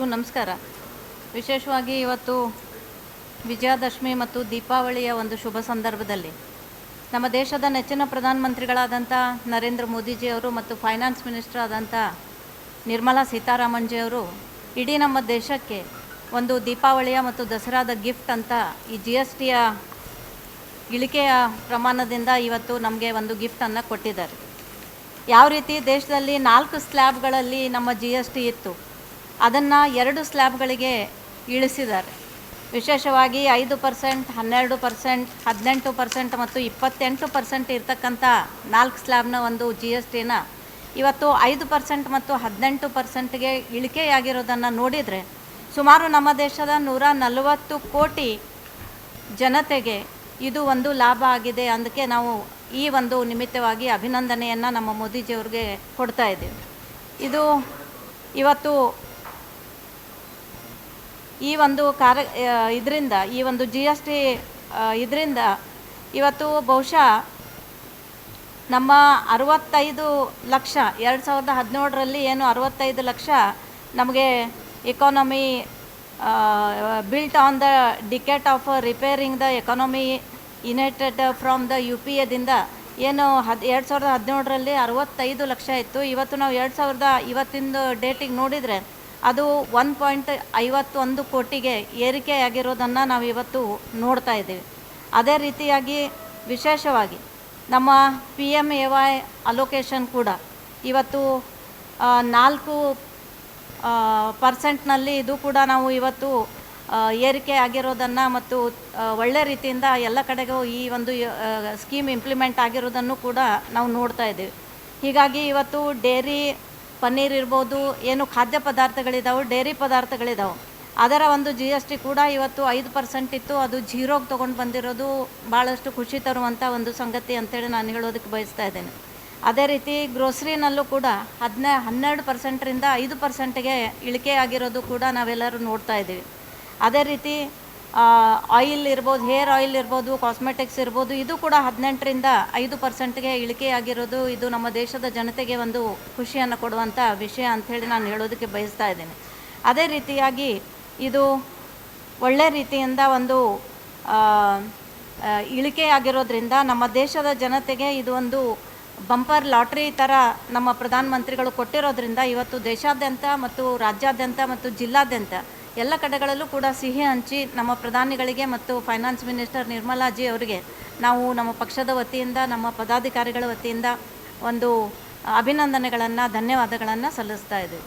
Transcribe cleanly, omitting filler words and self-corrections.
ನಮಸ್ಕಾರ. ವಿಶೇಷವಾಗಿ ಇವತ್ತು ವಿಜಯದಶಮಿ ಮತ್ತು ದೀಪಾವಳಿಯ ಒಂದು ಶುಭ ಸಂದರ್ಭದಲ್ಲಿ ನಮ್ಮ ದೇಶದ ನೆಚ್ಚಿನ ಪ್ರಧಾನಮಂತ್ರಿಗಳಾದಂಥ ನರೇಂದ್ರ ಮೋದಿಜಿಯವರು ಮತ್ತು ಫೈನಾನ್ಸ್ ಮಿನಿಸ್ಟರ್ ಆದಂಥ ನಿರ್ಮಲಾ ಸೀತಾರಾಮನ್ಜಿಯವರು ಇಡೀ ನಮ್ಮ ದೇಶಕ್ಕೆ ಒಂದು ದೀಪಾವಳಿಯ ಮತ್ತು ದಸರಾದ ಗಿಫ್ಟ್ ಅಂತ ಈ GSTಯ ಇಳಿಕೆಯ ಪ್ರಮಾಣದಿಂದ ಇವತ್ತು ನಮಗೆ ಒಂದು ಗಿಫ್ಟನ್ನು ಕೊಟ್ಟಿದ್ದಾರೆ. ಯಾವ ರೀತಿ ದೇಶದಲ್ಲಿ 4 ಸ್ಲ್ಯಾಬ್ಗಳಲ್ಲಿ ನಮ್ಮ GST ಇತ್ತು, ಅದನ್ನು 2 ಸ್ಲ್ಯಾಬ್ಗಳಿಗೆ ಇಳಿಸಿದ್ದಾರೆ. ವಿಶೇಷವಾಗಿ 5%, 12%, 18% ಮತ್ತು 28% ಇರ್ತಕ್ಕಂಥ 4 ಸ್ಲ್ಯಾಬ್ನ ಒಂದು GSTನ ಇವತ್ತು 5% ಮತ್ತು 18%ಗೆ ಇಳಿಕೆಯಾಗಿರೋದನ್ನು ನೋಡಿದರೆ ಸುಮಾರು ನಮ್ಮ ದೇಶದ 140 ಕೋಟಿ ಜನತೆಗೆ ಇದು ಒಂದು ಲಾಭ ಆಗಿದೆ. ಅದಕ್ಕೆ ನಾವು ಈ ಒಂದು ನಿಮಿತ್ತವಾಗಿ ಅಭಿನಂದನೆಯನ್ನು ನಮ್ಮ ಮೋದಿಜಿಯವ್ರಿಗೆ ಕೊಡ್ತಾ ಇದ್ದೀವಿ. ಇದು ಇವತ್ತು ಈ ಒಂದು ಇದರಿಂದ ಈ ಒಂದು GST ಇದರಿಂದ ಇವತ್ತು ಬಹುಶಃ ನಮ್ಮ 65 ಲಕ್ಷ 2017ರಲ್ಲಿ ಏನು 65 ಲಕ್ಷ ನಮಗೆ economy built on the decade of repairing the economy united from the UPAದಿಂದ ಏನು 2017ರಲ್ಲಿ 65 ಲಕ್ಷ ಇತ್ತು. ಇವತ್ತು ನಾವು ಇವತ್ತಿನ ಡೇಟಿಗೆ ನೋಡಿದರೆ ಅದು 1.51 ಕೋಟಿಗೆ ಏರಿಕೆಯಾಗಿರೋದನ್ನು ನಾವು ಇವತ್ತು ನೋಡ್ತಾ ಇದ್ದೀವಿ. ಅದೇ ರೀತಿಯಾಗಿ ವಿಶೇಷವಾಗಿ ನಮ್ಮ PMAY ಅಲೋಕೇಶನ್ ಕೂಡ ಇವತ್ತು 4% ಇದು ಕೂಡ ನಾವು ಇವತ್ತು ಏರಿಕೆ ಆಗಿರೋದನ್ನು ಮತ್ತು ಒಳ್ಳೆ ರೀತಿಯಿಂದ ಎಲ್ಲ ಕಡೆಗೂ ಈ ಒಂದು ಸ್ಕೀಮ್ ಇಂಪ್ಲಿಮೆಂಟ್ ಆಗಿರೋದನ್ನು ಕೂಡ ನಾವು ನೋಡ್ತಾ ಇದ್ದೀವಿ. ಹೀಗಾಗಿ ಇವತ್ತು ಡೇರಿ ಪನ್ನೀರ್ ಇರ್ಬೋದು, ಏನು ಖಾದ್ಯ ಪದಾರ್ಥಗಳಿದ್ದಾವೆ, ಡೈರಿ ಪದಾರ್ಥಗಳಿದ್ದಾವೆ, ಅದರ ಒಂದು GST ಕೂಡ ಇವತ್ತು 5% ಇತ್ತು, ಅದು 0ಗೆ ತೊಗೊಂಡು ಬಂದಿರೋದು ಭಾಳಷ್ಟು ಖುಷಿ ತರುವಂಥ ಒಂದು ಸಂಗತಿ ಅಂತೇಳಿ ನಾನು ಹೇಳೋದಕ್ಕೆ ಬಯಸ್ತಾ ಇದ್ದೇನೆ. ಅದೇ ರೀತಿ ಗ್ರೋಸರಿನಲ್ಲೂ ಕೂಡ 12%ರಿಂದ 5%ಗೆ ಇಳಿಕೆಯಾಗಿರೋದು ಕೂಡ ನಾವೆಲ್ಲರೂ ನೋಡ್ತಾ ಇದ್ದೀವಿ. ಅದೇ ರೀತಿ ಆಯಿಲ್ ಇರ್ಬೋದು, ಹೇರ್ ಆಯಿಲ್ ಇರ್ಬೋದು, ಕಾಸ್ಮೆಟಿಕ್ಸ್ ಇರ್ಬೋದು, ಇದು ಕೂಡ 18ರಿಂದ 5%ಗೆ ಇಳಿಕೆಯಾಗಿರೋದು ಇದು ನಮ್ಮ ದೇಶದ ಜನತೆಗೆ ಒಂದು ಖುಷಿಯನ್ನು ಕೊಡುವಂಥ ವಿಷಯ ಅಂಥೇಳಿ ನಾನು ಹೇಳೋದಕ್ಕೆ ಬಯಸ್ತಾ ಇದ್ದೇನೆ. ಅದೇ ರೀತಿಯಾಗಿ ಇದು ಒಳ್ಳೆ ರೀತಿಯಿಂದ ಒಂದು ಇಳಿಕೆಯಾಗಿರೋದ್ರಿಂದ ನಮ್ಮ ದೇಶದ ಜನತೆಗೆ ಇದು ಒಂದು ಬಂಪರ್ ಲಾಟ್ರಿ ಥರ ನಮ್ಮ ಪ್ರಧಾನಮಂತ್ರಿಗಳು ಕೊಟ್ಟಿರೋದ್ರಿಂದ ಇವತ್ತು ದೇಶಾದ್ಯಂತ ಮತ್ತು ರಾಜ್ಯಾದ್ಯಂತ ಮತ್ತು ಜಿಲ್ಲಾದ್ಯಂತ ಎಲ್ಲ ಕಡೆಗಳಲ್ಲೂ ಕೂಡ ಸಿಹಿ ಹಂಚಿ ನಮ್ಮ ಪ್ರಧಾನಿಗಳಿಗೆ ಮತ್ತು ಫೈನಾನ್ಸ್ ಮಿನಿಸ್ಟರ್ ನಿರ್ಮಲಾಜಿ ಅವರಿಗೆ ನಾವು ನಮ್ಮ ಪಕ್ಷದ ವತಿಯಿಂದ ನಮ್ಮ ಪದಾಧಿಕಾರಿಗಳ ವತಿಯಿಂದ ಒಂದು ಅಭಿನಂದನೆಗಳನ್ನು ಧನ್ಯವಾದಗಳನ್ನು ಸಲ್ಲಿಸ್ತಾ ಇದ್ದೀವಿ.